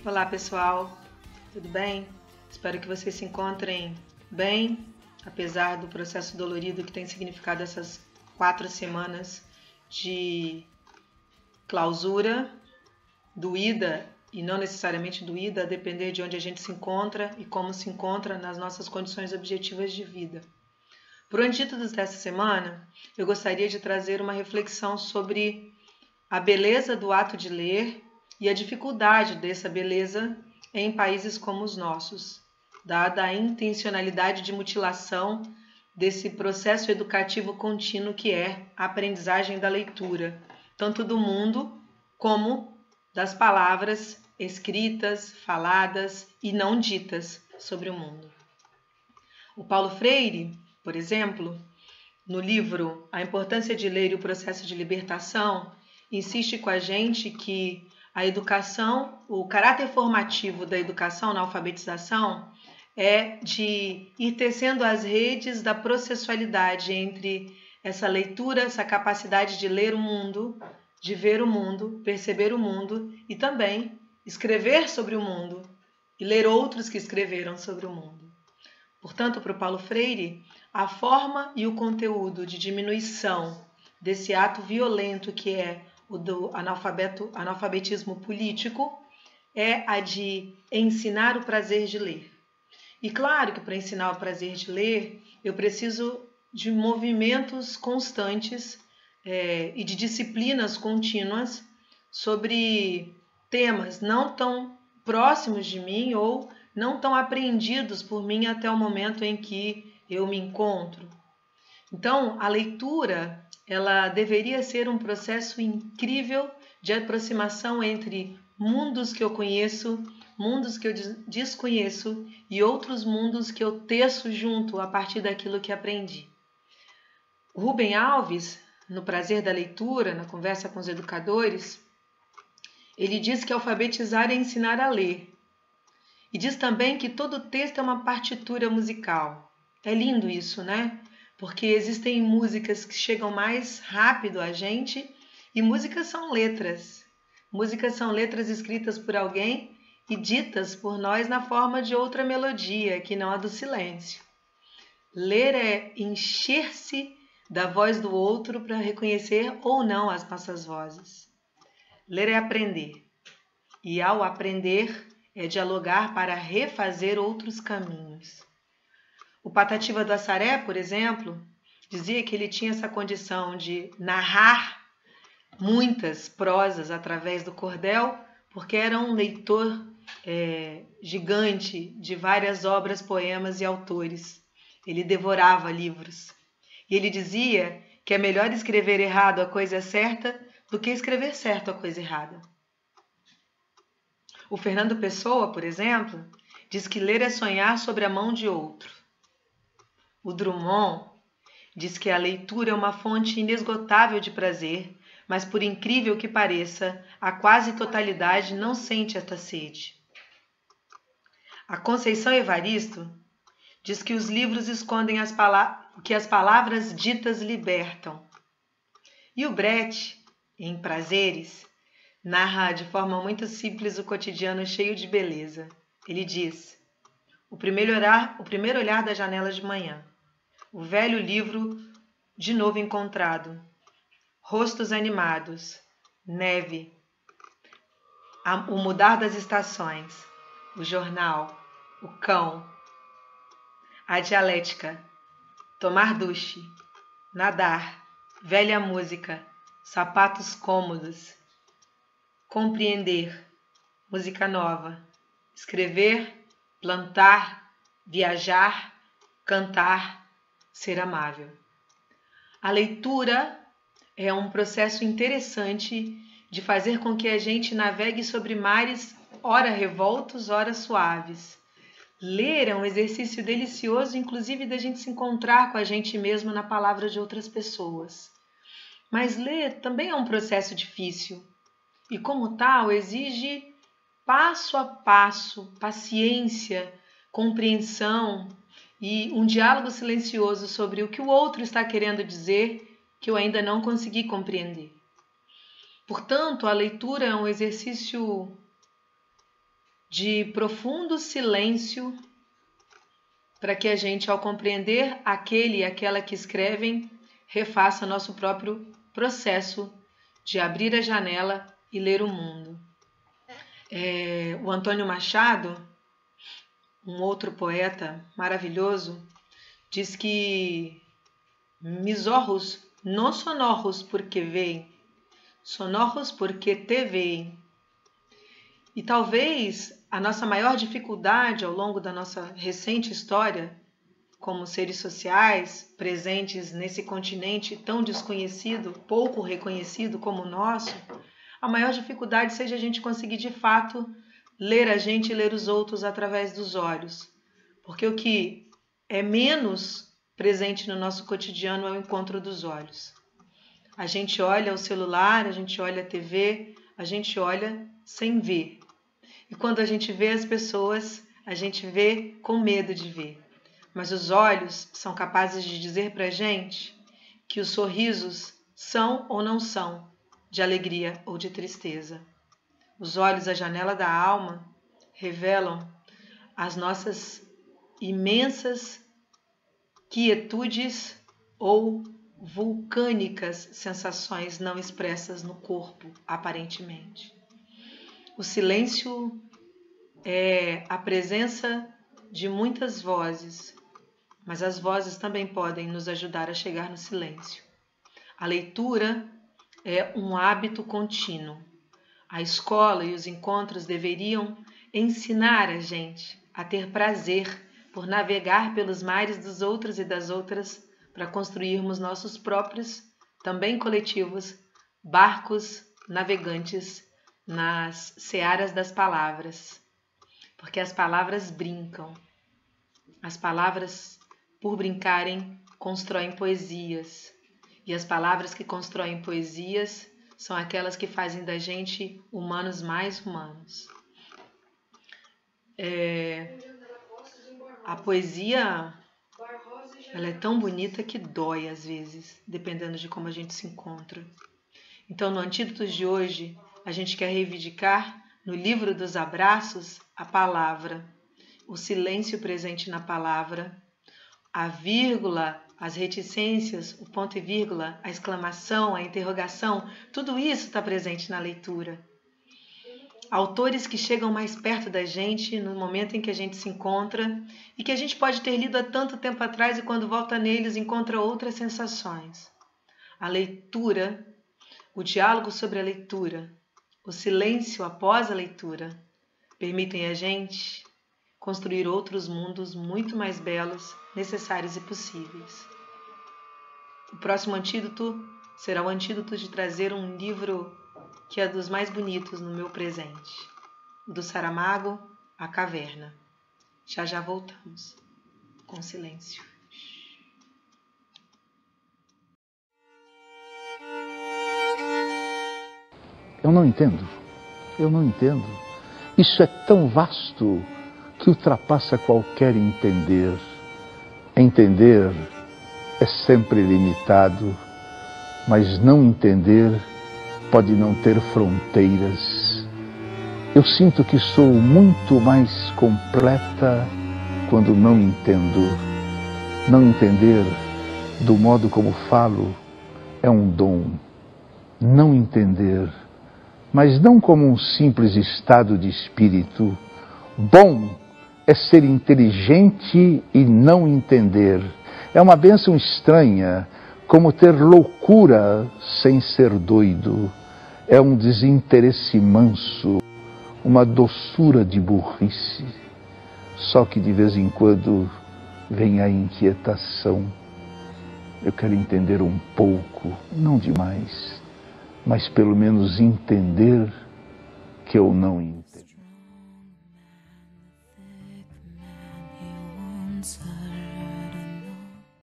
Olá pessoal, tudo bem? Espero que vocês se encontrem bem, apesar do processo dolorido que tem significado essas 4 semanas de clausura, doída e não necessariamente doída, a depender de onde a gente se encontra e como se encontra nas nossas condições objetivas de vida. Por antídotos dessa semana, eu gostaria de trazer uma reflexão sobre a beleza do ato de ler e a dificuldade dessa beleza em países como os nossos, dada a intencionalidade de mutilação desse processo educativo contínuo que é a aprendizagem da leitura, tanto do mundo como das palavras escritas, faladas e não ditas sobre o mundo. O Paulo Freire, por exemplo, no livro A Importância de Ler e o Processo de Libertação, insiste com a gente que a educação, o caráter formativo da educação na alfabetização é de ir tecendo as redes da processualidade entre essa leitura, essa capacidade de ler o mundo, de ver o mundo, perceber o mundo e também escrever sobre o mundo e ler outros que escreveram sobre o mundo. Portanto, para o Paulo Freire, a forma e o conteúdo de diminuição desse ato violento que é o do analfabetismo político é a de ensinar o prazer de ler. E claro que para ensinar o prazer de ler, eu preciso de movimentos constantes e de disciplinas contínuas sobre temas não tão próximos de mim ou não tão apreendidos por mim até o momento em que eu me encontro. Então, a leitura ela deveria ser um processo incrível de aproximação entre mundos que eu conheço, mundos que eu desconheço e outros mundos que eu teço junto a partir daquilo que aprendi. Rubem Alves, no Prazer da Leitura, na conversa com os educadores, ele diz que alfabetizar é ensinar a ler. E diz também que todo texto é uma partitura musical. É lindo isso, né? Porque existem músicas que chegam mais rápido a gente e músicas são letras. Músicas são letras escritas por alguém e ditas por nós na forma de outra melodia, que não a do silêncio. Ler é encher-se da voz do outro para reconhecer ou não as nossas vozes. Ler é aprender. E ao aprender é dialogar para refazer outros caminhos. O Patativa do Assaré, por exemplo, dizia que ele tinha essa condição de narrar muitas prosas através do cordel, porque era um leitor gigante de várias obras, poemas e autores. Ele devorava livros. E ele dizia que é melhor escrever errado a coisa certa do que escrever certo a coisa errada. O Fernando Pessoa, por exemplo, diz que ler é sonhar sobre a mão de outro. O Drummond diz que a leitura é uma fonte inesgotável de prazer, mas por incrível que pareça, a quase totalidade não sente esta sede. A Conceição Evaristo diz que os livros escondem que as palavras ditas libertam. E o Brecht, em Prazeres, narra de forma muito simples o cotidiano cheio de beleza. Ele diz: o primeiro olhar da janela de manhã, o velho livro de novo encontrado, rostos animados, neve, o mudar das estações, o jornal, o cão, a dialética, tomar duche, nadar, velha música, sapatos cômodos, compreender, música nova, escrever, plantar, viajar, cantar, ser amável. A leitura é um processo interessante de fazer com que a gente navegue sobre mares ora revoltos, ora suaves. Ler é um exercício delicioso, inclusive da gente se encontrar com a gente mesmo na palavra de outras pessoas. Mas ler também é um processo difícil e, como tal, exige passo a passo, paciência, compreensão e um diálogo silencioso sobre o que o outro está querendo dizer que eu ainda não consegui compreender. Portanto, a leitura é um exercício de profundo silêncio, para que a gente, ao compreender aquele e aquela que escrevem, refaça nosso próprio processo de abrir a janela e ler o mundo. O Antônio Machado, um outro poeta maravilhoso, diz que misorros não sonorros porque veem, sonorros porque te veem. E talvez a nossa maior dificuldade ao longo da nossa recente história, como seres sociais presentes nesse continente tão desconhecido, pouco reconhecido como o nosso, a maior dificuldade seja a gente conseguir de fato ler a gente e ler os outros através dos olhos. Porque o que é menos presente no nosso cotidiano é o encontro dos olhos. A gente olha o celular, a gente olha a TV, a gente olha sem ver. E quando a gente vê as pessoas, a gente vê com medo de ver. Mas os olhos são capazes de dizer pra gente que os sorrisos são ou não são, de alegria ou de tristeza. Os olhos, a janela da alma, revelam as nossas imensas quietudes ou vulcânicas sensações não expressas no corpo, aparentemente. O silêncio é a presença de muitas vozes, mas as vozes também podem nos ajudar a chegar no silêncio. A leitura é um hábito contínuo. A escola e os encontros deveriam ensinar a gente a ter prazer por navegar pelos mares dos outros e das outras para construirmos nossos próprios, também coletivos, barcos navegantes nas searas das palavras. Porque as palavras brincam. As palavras, por brincarem, constroem poesias. E as palavras que constroem poesias são aquelas que fazem da gente humanos mais humanos. A poesia, ela é tão bonita que dói às vezes, dependendo de como a gente se encontra. Então, no Antídotos de hoje, a gente quer reivindicar no livro dos abraços a palavra, o silêncio presente na palavra, a vírgula, as reticências, o ponto e vírgula, a exclamação, a interrogação, tudo isso está presente na leitura. Autores que chegam mais perto da gente no momento em que a gente se encontra e que a gente pode ter lido há tanto tempo atrás e quando volta neles encontra outras sensações. A leitura, o diálogo sobre a leitura, o silêncio após a leitura permitem a gente construir outros mundos muito mais belos, necessários e possíveis. O próximo antídoto será o antídoto de trazer um livro que é dos mais bonitos no meu presente, o do Saramago, A Caverna. Já já voltamos, com silêncio. Eu não entendo. Isso é tão vasto que ultrapassa qualquer entender. Entender é sempre limitado, mas não entender pode não ter fronteiras. Eu sinto que sou muito mais completa quando não entendo. Não entender do modo como falo é um dom. Não entender, mas não como um simples estado de espírito. Bom é ser inteligente e não entender. É uma bênção estranha, como ter loucura sem ser doido. É um desinteresse manso, uma doçura de burrice. Só que de vez em quando vem a inquietação. Eu quero entender um pouco, não demais, mas pelo menos entender que eu não entendo.